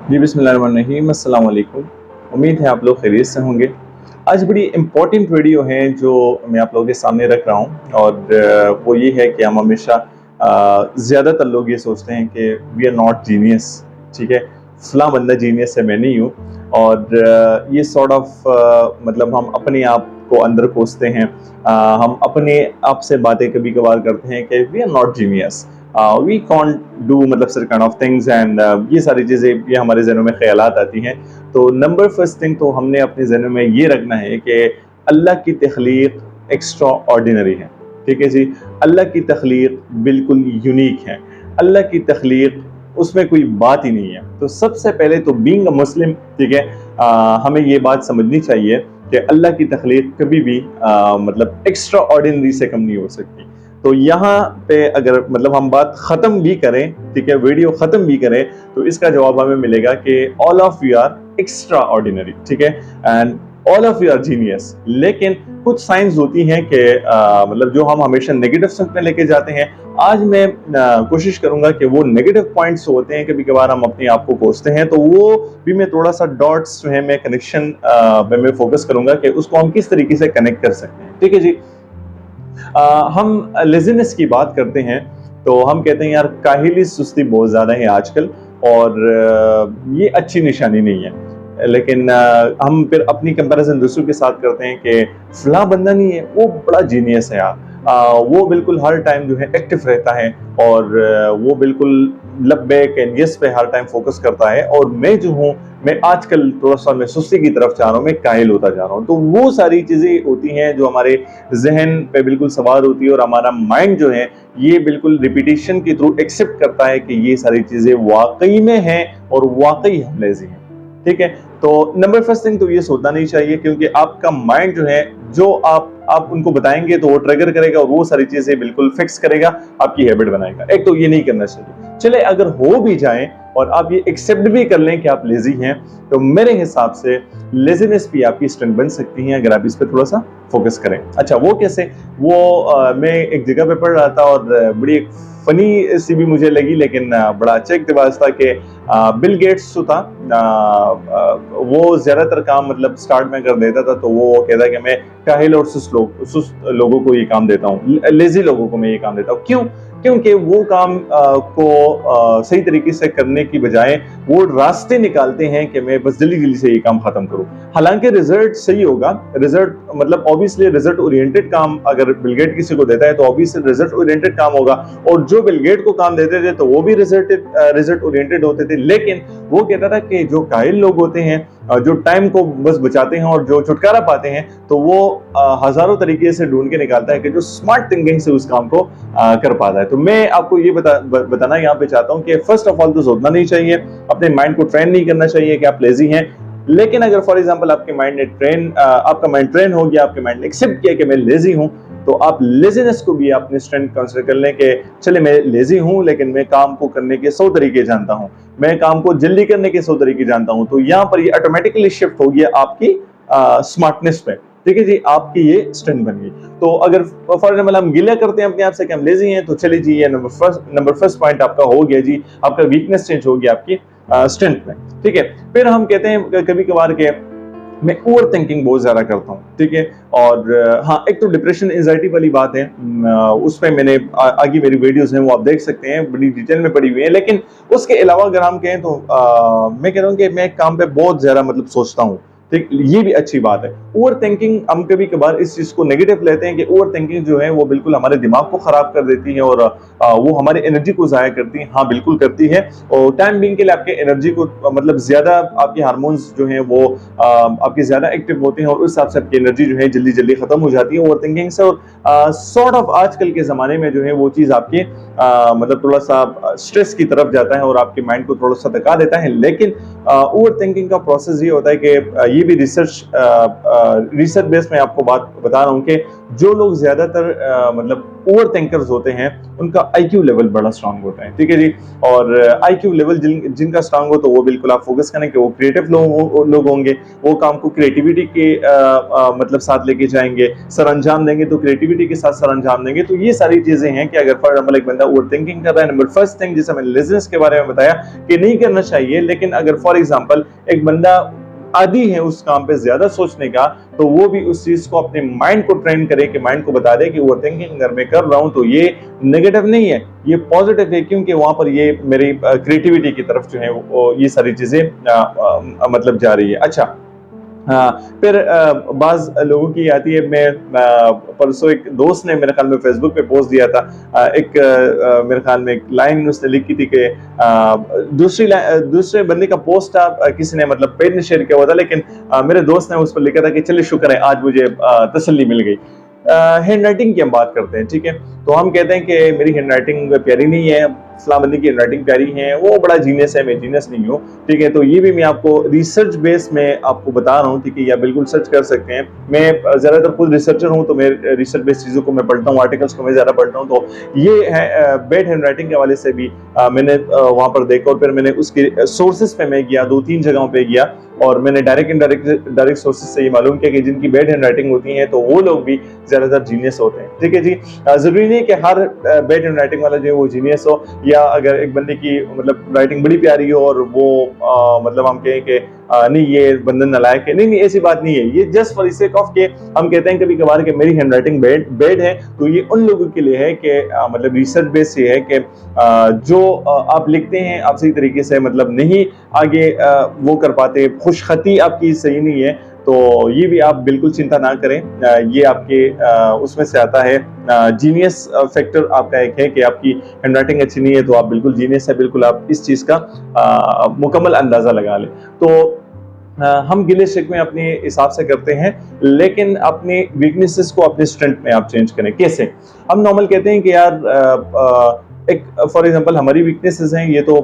जी बिस्मिल्लाहिर्रहमानिर्रहीम, अस्सलाम वालेकुम। उम्मीद है आप लोग खैरियत से होंगे। आज बड़ी इम्पॉर्टेंट वीडियो है जो मैं आप लोगों के सामने रख रहा हूँ और वो ये है कि हम हमेशा ज़्यादातर लोग ये सोचते हैं कि वी आर नॉट जीनियस, ठीक है, फलां बंदा जीनियस है, मैं नहीं हूँ। और ये सॉर्ट ऑफ मतलब हम अपने आप को अंदर कोसते हैं। हम अपने आप से बातें कभी कभार करते हैं कि we are not genius, we can't do मतलब such kind of things and ये सारी चीज़ें ये हमारे जहनों में ख्यालात आती हैं। तो नंबर फर्स्ट थिंग तो हमने अपने जहनों में ये रखना है कि अल्लाह की तख्लीक एक्स्ट्रा ऑर्डिनरी है, ठीक है जी। अल्लाह की तख्लीक बिल्कुल यूनिक है। अल्लाह की तख्लीक उसमें कोई बात ही नहीं है। तो सबसे पहले तो बीइंग अ मुस्लिम, ठीक है, हमें ये बात समझनी चाहिए कि अल्लाह की तख्लीक कभी भी मतलब एक्स्ट्रा ऑर्डिनरी से कम नहीं हो सकती। तो यहाँ पे अगर मतलब हम बात ख़त्म भी करें, ठीक है, वीडियो ख़त्म भी करें, तो इसका जवाब हमें मिलेगा कि all of you are extraordinary, ठीक है, and all of you are genius. लेकिन कुछ साइंस होती हैं कि मतलब जो हम हमेशा नेगेटिव सेंस में लेके जाते हैं। आज मैं कोशिश करूंगा कि वो नेगेटिव पॉइंट्स होते हैं, कभी कभार हम अपने आप को कोसते हैं, तो वो भी मैं थोड़ा सा डॉट्स जो है मैं कनेक्शन पे मैं फोकस करूंगा कि उसको हम किस तरीके से कनेक्ट कर सकते हैं, ठीक है जी। हम लेजीनेस की बात करते हैं तो हम कहते हैं यार काहिली सुस्ती बहुत ज़्यादा है आजकल, और ये अच्छी निशानी नहीं है। लेकिन हम फिर अपनी कंपैरिजन दूसरों के साथ करते हैं कि फला बंदा नहीं है, वो बड़ा जीनियस है यार, वो बिल्कुल हर टाइम जो है एक्टिव रहता है और वो बिल्कुल लब्बैक एंड यस पे हर टाइम फोकस करता है, और मैं जो हूँ मैं आजकल थोड़ा सा मैं सुस्ती की तरफ जा रहा हूँ, मैं कायल होता जा रहा हूँ। तो वो सारी चीज़ें होती हैं जो हमारे जहन पे बिल्कुल सवार होती है, और हमारा माइंड जो है ये बिल्कुल रिपीटेशन के थ्रू एक्सेप्ट करता है कि ये सारी चीज़ें वाकई में हैं और वाकई हम लेजी हैं, ठीक है। तो नंबर फर्स्ट थिंग तो ये सोचना नहीं चाहिए, क्योंकि आपका माइंड जो है जो आप उनको बताएंगे तो वो ट्रिगर करेगा और वो सारी चीजें बिल्कुल फिक्स करेगा, आपकी हैबिट बनाएगा। एक तो ये नहीं करना चाहिए। चले अगर हो भी जाए और आप ये एक्सेप्ट भी कर लें कि आप लेजी हैं, तो मेरे हिसाब से लेजीनेस भी आपकी स्ट्रेंथ बन सकती है अगर आप इस पर थोड़ा सा फोकस करें। अच्छा, वो कैसे? वो मैं एक जगह पे पढ़ रहा था और बड़ी एक फनी सी भी मुझे लगी, लेकिन बड़ा अच्छा इक़्तिबास था कि बिल गेट्स जो था वो ज्यादातर काम मतलब स्टार्ट में कर देता था, तो वो कहता कि मैं काहिल और सुस्त लोगों को ये काम देता हूँ, लेजी लोगों को मैं ये काम देता हूँ। क्यों? क्योंकि वो काम को सही तरीके से करने की बजाय वो रास्ते निकालते हैं कि मैं बस जल्दी जल्दी से ये काम खत्म करूं। हालांकि रिजल्ट सही होगा, रिजल्ट मतलब ऑब्वियसली रिजल्ट ओरिएंटेड काम अगर बिल गेट किसी को देता है तो ऑब्वियसली रिजल्ट ओरिएंटेड काम होगा, और जो बिल गेट को काम देते थे तो वो भी रिजल्ट ओरिएंटेड होते थे। लेकिन वो कहता था कि जो काहिल लोग होते हैं, जो टाइम को बस बचाते हैं और जो छुटकारा पाते हैं, तो वो हजारों तरीके से ढूंढ के निकालता है कि जो स्मार्ट थिंकिंग से उस काम को कर पाता है। तो मैं आपको ये बताना यहाँ पे चाहता हूँ कि फर्स्ट ऑफ ऑल तो सोचना नहीं चाहिए, अपने माइंड को ट्रेन नहीं करना चाहिए कि आप लेजी हैं। लेकिन अगर फॉर एग्जांपल आपके माइंड ने आपका माइंड ट्रेन हो गया, आपके माइंड ने एक्सेप्ट किया कि मैं लेजी हूँ, तो आप लेजीनेस को भी अपने स्ट्रेंथ कंसीडर कर लें कि चले मैं लेजी हूँ लेकिन मैं काम को करने के 100 तरीके जानता हूँ, मैं काम को जल्दी करने के 100 तरीके जानता हूँ। तो यहाँ पर ये ऑटोमेटिकली शिफ्ट हो गया आपकी स्मार्टनेस पे, ठीक है जी, आपकी ये स्ट्रेंथ बन गई। तो अगर फॉर एग्जाम्पल हम गिला करते हैं अपने आप से कि हम लेजी हैं, तो चलिए जी ये नंबर फर्स्ट पॉइंट आपका हो गया जी, आपका वीकनेस चेंज हो गया आपकी स्ट्रेंथ में, ठीक है। फिर हम कहते हैं कभी कभार के मैं ओवर थिंकिंग बहुत ज्यादा करता हूँ, ठीक है। और हाँ, एक तो डिप्रेशन एंजाइटी वाली बात है, उस पर मैंने आगे मेरी वीडियोस हैं वो आप देख सकते हैं, बड़ी डिटेल में पड़ी हुई है। लेकिन उसके अलावा अगर हम कहें तो मैं कह रहा हूँ कि मैं काम पे बहुत ज्यादा मतलब सोचता हूँ, ठीक, ये भी अच्छी बात है। ओवर थिंकिंग हम कभी कभार इस चीज को नेगेटिव लेते हैं कि ओवर थिंकिंग जो है वो बिल्कुल हमारे दिमाग को खराब कर देती है और वो हमारी एनर्जी को जाया करती है। हाँ बिल्कुल करती है, और टाइम बीइंग के लिए आपके एनर्जी को मतलब ज्यादा आपके हार्मोन्स जो है वो आपके ज्यादा एक्टिव होते हैं और उस हिसाब से आपकी एनर्जी जो है जल्दी जल्दी खत्म हो जाती है ओवर थिंकिंग से। और सॉर्ट ऑफ आजकल के जमाने में जो है वो चीज आपके मतलब थोड़ा सा स्ट्रेस की तरफ जाता है और आपके माइंड को थोड़ा सा थका देता है। लेकिन ओवर थिंकिंग का प्रोसेस ये होता है कि ये भी रिसर्च बेस में आपको बात बता रहा हूँ कि जो लोग ज्यादातर मतलब ओवर थिंकर्स होते हैं उनका आईक्यू लेवल बड़ा स्ट्रांग होता है, ठीक है जी। और आईक्यू लेवल जिनका स्ट्रांग हो तो वो बिल्कुल आप फोकस करें कि वो क्रिएटिव लोग होंगे, वो काम को क्रिएटिविटी के मतलब साथ लेके जाएंगे, सर अंजाम देंगे तो क्रिएटिविटी के साथ सर अंजाम देंगे। तो ये सारी चीजें हैं कि अगर फॉर एग्जाम्पल एक बंदा ओवर थिंकिंग कर रहा है, नंबर फर्स्ट थिंग जैसे मैंने लेज़ीनेस के बारे में बताया कि नहीं करना चाहिए, लेकिन अगर फॉर एग्जाम्पल एक बंदा आदी है उस काम पे ज्यादा सोचने का, तो वो भी उस चीज को अपने माइंड को ट्रेन करे कि माइंड को बता दे कि ओवरथिंकिंग अगर मैं कर रहा हूं तो ये नेगेटिव नहीं है, ये पॉजिटिव है, क्योंकि वहां पर ये मेरी क्रिएटिविटी की तरफ जो है वो ये सारी चीजें मतलब जा रही है। अच्छा, हाँ, फिर बाज लोगों की आती है। मैं परसों एक दोस्त ने मेरे ख्याल में फेसबुक पे पोस्ट दिया था, मेरे ख्याल में एक लाइन उसने लिखी थी कि दूसरे बंदे का पोस्ट था, किसी ने मतलब पेज ने शेयर किया हुआ था, लेकिन मेरे दोस्त ने उस पर लिखा था कि चलिए शुक्र है आज मुझे तसल्ली मिल गई। हैंड राइटिंग की हम बात करते हैं, ठीक है, तो हम कहते हैं कि मेरी हैंड राइटिंग प्यारी नहीं है, फलां बंदे की हैंड राइटिंग प्यारी है, वो बड़ा जीनियस है, मैं जीनियस नहीं हूँ, ठीक है। तो ये भी मैं आपको रिसर्च बेस में आपको बता रहा हूँ, ठीक है, या बिल्कुल सर्च कर सकते हैं। मैं ज्यादातर खुद रिसर्चर हूँ, तो मैं रिसर्च बेस्ड चीजों को मैं पढ़ता हूँ, आर्टिकल्स को मैं ज्यादा पढ़ता हूँ। तो ये है बैड हैंड राइटिंग के हवाले से भी मैंने वहां पर देखा, और फिर मैंने उसके सोर्सेज पे मैं गया, 2-3 जगहों पे गया, और मैंने डायरेक्ट सोर्सेज से ये मालूम किया कि जिनकी बैड हैंड राइटिंग होती है तो वो लोग भी ज्यादातर जीनियस होते हैं, ठीक है जी। जरूरी नहीं कि हर बैड हैंड राइटिंग वाला जो है वो जीनियस हो, या अगर एक बंदे की मतलब राइटिंग बड़ी प्यारी हो और वो मतलब हम कहें कि नहीं ये बंदन नालायक है, नहीं ऐसी बात नहीं है। ये जस्ट फॉर सेक ऑफ के हम कहते हैं कभी कभार कि मेरी हैंड राइटिंग बैड है, तो ये उन लोगों के लिए है कि मतलब रिसर्च बेस ये है कि जो आप लिखते हैं आप सही तरीके से मतलब नहीं आगे वो कर पाते, खुशखती आपकी सही नहीं है, तो ये भी आप बिल्कुल चिंता ना करें। ये आपके उसमें से आता है, जीनियस फैक्टर आपका एक है कि आपकी हैंडराइटिंग अच्छी नहीं है तो आप बिल्कुल जीनियस है, बिल्कुल आप इस चीज का मुकम्मल अंदाजा लगा लें। तो हम गिले शिकवे अपने हिसाब से करते हैं, लेकिन अपने वीकनेसेस को अपने स्ट्रेंथ में आप चेंज करें। कैसे? हम नॉर्मल कहते हैं कि यार एक फॉर एग्जांपल हमारी वीकनेसेस हैं, ये तो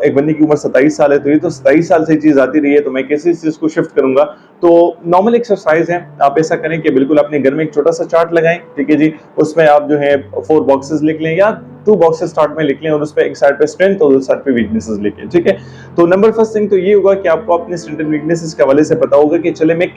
एक बंदे की उम्र 27 साल है, तो ये तो 27 साल से चीज आती रही है, तो मैं कैसे इस चीज को शिफ्ट करूंगा? तो नॉर्मल एक्सरसाइज है, आप ऐसा करें कि बिल्कुल अपने घर में एक छोटा सा चार्ट लगाएं, ठीक है जी, उसमें आप जो है 4 बॉक्सेस लिख लें या 2 बॉक्सेस स्टार्ट में लिख लें, और उस पर एक साइड पे स्ट्रेंथ और उस साइड पे वीकनेसेस लिखें, ठीक है। तो नंबर फर्स्ट थिंग तो ये होगा कि आपको अपने स्ट्रेंथ एंड वीकनेसेस के हवाले से पता होगा कि चले मैं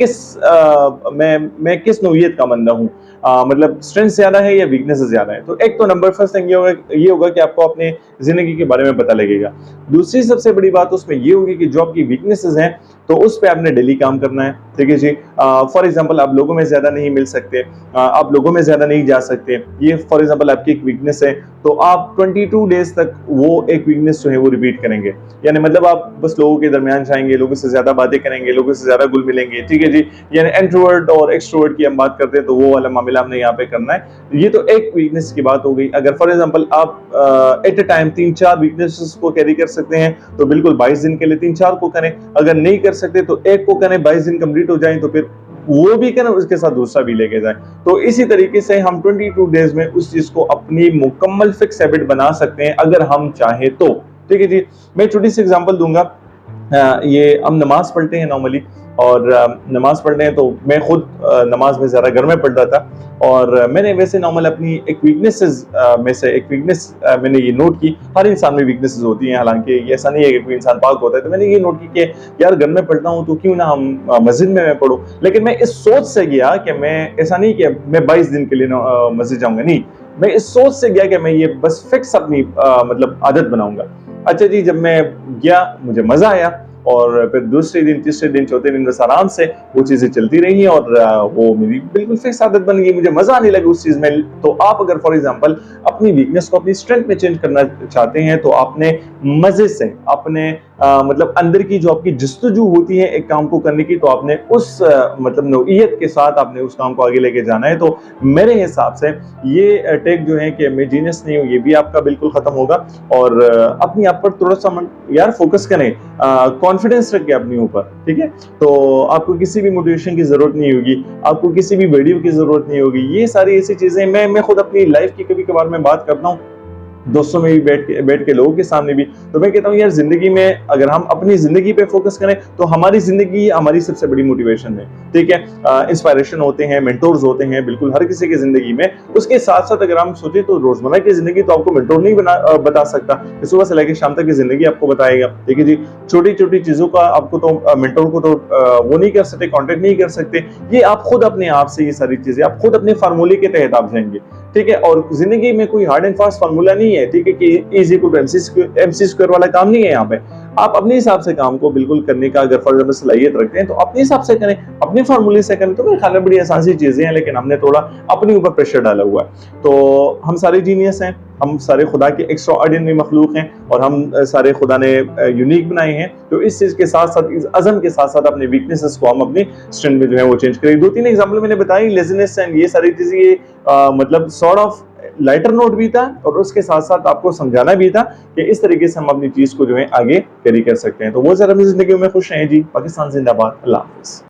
किस नौइयत का बंदा हूँ, मतलब स्ट्रेंथ ज्यादा है या वीकनेस ज्यादा है। तो एक तो नंबर फर्स्ट थिंग ये होगा कि आपको अपने जिंदगी के बारे में पता लगेगा। दूसरी सबसे बड़ी बात उसमें ये होगी कि जो आपकी वीकनेसेस हैं तो उस पर आपने डेली काम करना है, ठीक है जी। फॉर एग्जांपल आप लोगों में ज्यादा नहीं मिल सकते, आप लोगों में ज्यादा नहीं जा सकते, ये फॉर एग्जांपल आपकी एक वीकनेस है, तो आप 22 डेज तक वो एक वीकनेस जो है वो रिपीट करेंगे, यानी मतलब आप बस लोगों के दरमियान जाएंगे, लोगों से ज्यादा बातें करेंगे, लोगों से ज्यादा घुल मिलेंगे, ठीक है जी। यानी इंट्रोवर्ट और एक्सट्रोवर्ट की हम बात करते हैं तो वो वाला मामला हमने यहाँ पे करना है। ये तो एक वीकनेस की बात हो गई। अगर फॉर एग्जांपल आप एट अ टाइम 3-4 वीकनेसेस को कैरी कर सकते हैं तो बिल्कुल 22 दिन के लिए 3-4 को करें, अगर नहीं कर सकते तो एक को करें, 22 दिन कंप्लीट हो जाए तो फिर वो भी करें, उसके साथ दूसरा भी लेके जाए। तो इसी तरीके से हम 22 डेज में उस चीज को अपनी मुकम्मल फिक्स हैबिट बना सकते हैं अगर हम चाहे तो, ठीक है जी। मैं छोटी सी एग्जांपल दूंगा। ये हम नमाज पढ़ते हैं नॉर्मली, और नमाज पढ़ रहे हैं तो मैं खुद नमाज में ज़रा घर में पढ़ता था, और मैंने वैसे नॉर्मल अपनी एक वीकनेसेस में से एक वीकनेस मैंने ये नोट की। हर इंसान में वीकनेसेस होती हैं, हालांकि ये ऐसा नहीं है कि कोई इंसान पाक होता है। तो मैंने ये नोट की कि यार घर में पढ़ता हूँ तो क्यों ना हम मस्जिद में मैं पढ़ूँ। लेकिन मैं इस सोच से गया कि मैं ऐसा नहीं कि मैं 22 दिन के लिए मस्जिद जाऊँगा, नहीं, मैं इस सोच से गया कि मैं ये बस फिक्स अपनी मतलब आदत बनाऊंगा। अच्छा जी, जब मैं गया मुझे मजा आया, और फिर दूसरे दिन, तीसरे दिन, चौथे दिन बस आराम से वो चीजें चलती रही, और वो मेरी बिल्कुल फिक्स आदत बन गई, मुझे मजा आने लगा उस चीज में। तो आप अगर फॉर एग्जांपल अपनी वीकनेस को अपनी स्ट्रेंथ में चेंज करना चाहते हैं तो आपने मजे से अपने मतलब अंदर की जो आपकी जस्तजू होती है एक काम को करने की, तो आपने उस मतलब नौइयत के साथ आपने उस काम को आगे लेके जाना है। तो मेरे हिसाब से ये टेक जो है कि मैं जीनियस नहीं हूँ, ये भी आपका बिल्कुल खत्म होगा, और अपनी आप पर थोड़ा सा यार फोकस करें, कॉन्फिडेंस रखें अपने ऊपर, ठीक है। तो आपको किसी भी मोटिवेशन की जरूरत नहीं होगी, आपको किसी भी वीडियो की जरूरत नहीं होगी। ये सारी ऐसी चीजें मैं खुद अपनी लाइफ की कभी कभार मैं बात करता हूँ, दोस्तों में भी बैठ के लोगों के सामने भी। तो मैं कहता हूँ यार, जिंदगी में अगर हम अपनी जिंदगी पे फोकस करें तो हमारी जिंदगी हमारी सबसे बड़ी मोटिवेशन है। ठीक है, इंस्पायरेशन होते हैं, मेंटोर्स होते हैं बिल्कुल हर किसी की जिंदगी में। उसके साथ साथ अगर हम सोचे तो रोजमर्रा की जिंदगी तो आपको मेंटोर नहीं बता सकता, सुबह से लेकर शाम तक की जिंदगी आपको बताएगा। ठीक है जी, छोटी छोटी चीजों का आपको तो मेंटोर को तो वो नहीं कर सकते, कॉन्टेक्ट नहीं कर सकते। ये आप खुद अपने आप से, ये सारी चीजें आप खुद अपने फार्मूले के तहत आप जाएंगे। ठीक है, और जिंदगी में कोई हार्ड एंड फास्ट फार्मूला नहीं है। ठीक है, कि is equal to MC square वाला काम नहीं है यहाँ पे। आप अपने हिसाब से काम को बिल्कुल करने का अगर फॉर एग्जाम्पल सलाहियत रखते हैं तो अपने हिसाब से करें, अपने फार्मूले से करें। तो मेरे ख्याल में बड़ी आसान सी चीजें हैं, लेकिन हमने थोड़ा अपने ऊपर प्रेशर डाला हुआ है। तो हम सारे जीनियस हैं, हम सारे खुदा के एक्स्ट्रा ऑर्डिनरी मखलूक हैं, और हम सारे खुदा ने यूनिक बनाए हैं। तो इस चीज के साथ साथ, इस अज़म के साथ साथ अपने वीकनेसेस को हम अपनी स्ट्रेंथ में जो है वो चेंज करें। 2-3 एग्जाम्पल मैंने बताई, लेजीनेस एंड ये सारी चीजें, ये मतलब सॉर्ट ऑफ लाइटर नोट भी था, और उसके साथ साथ आपको समझाना भी था कि इस तरीके से हम अपनी चीज को जो है आगे कैरी कर सकते हैं। तो वो जरा अपनी जिंदगी में खुश रहें जी। पाकिस्तान जिंदाबाद। अल्लाह हाफिज़।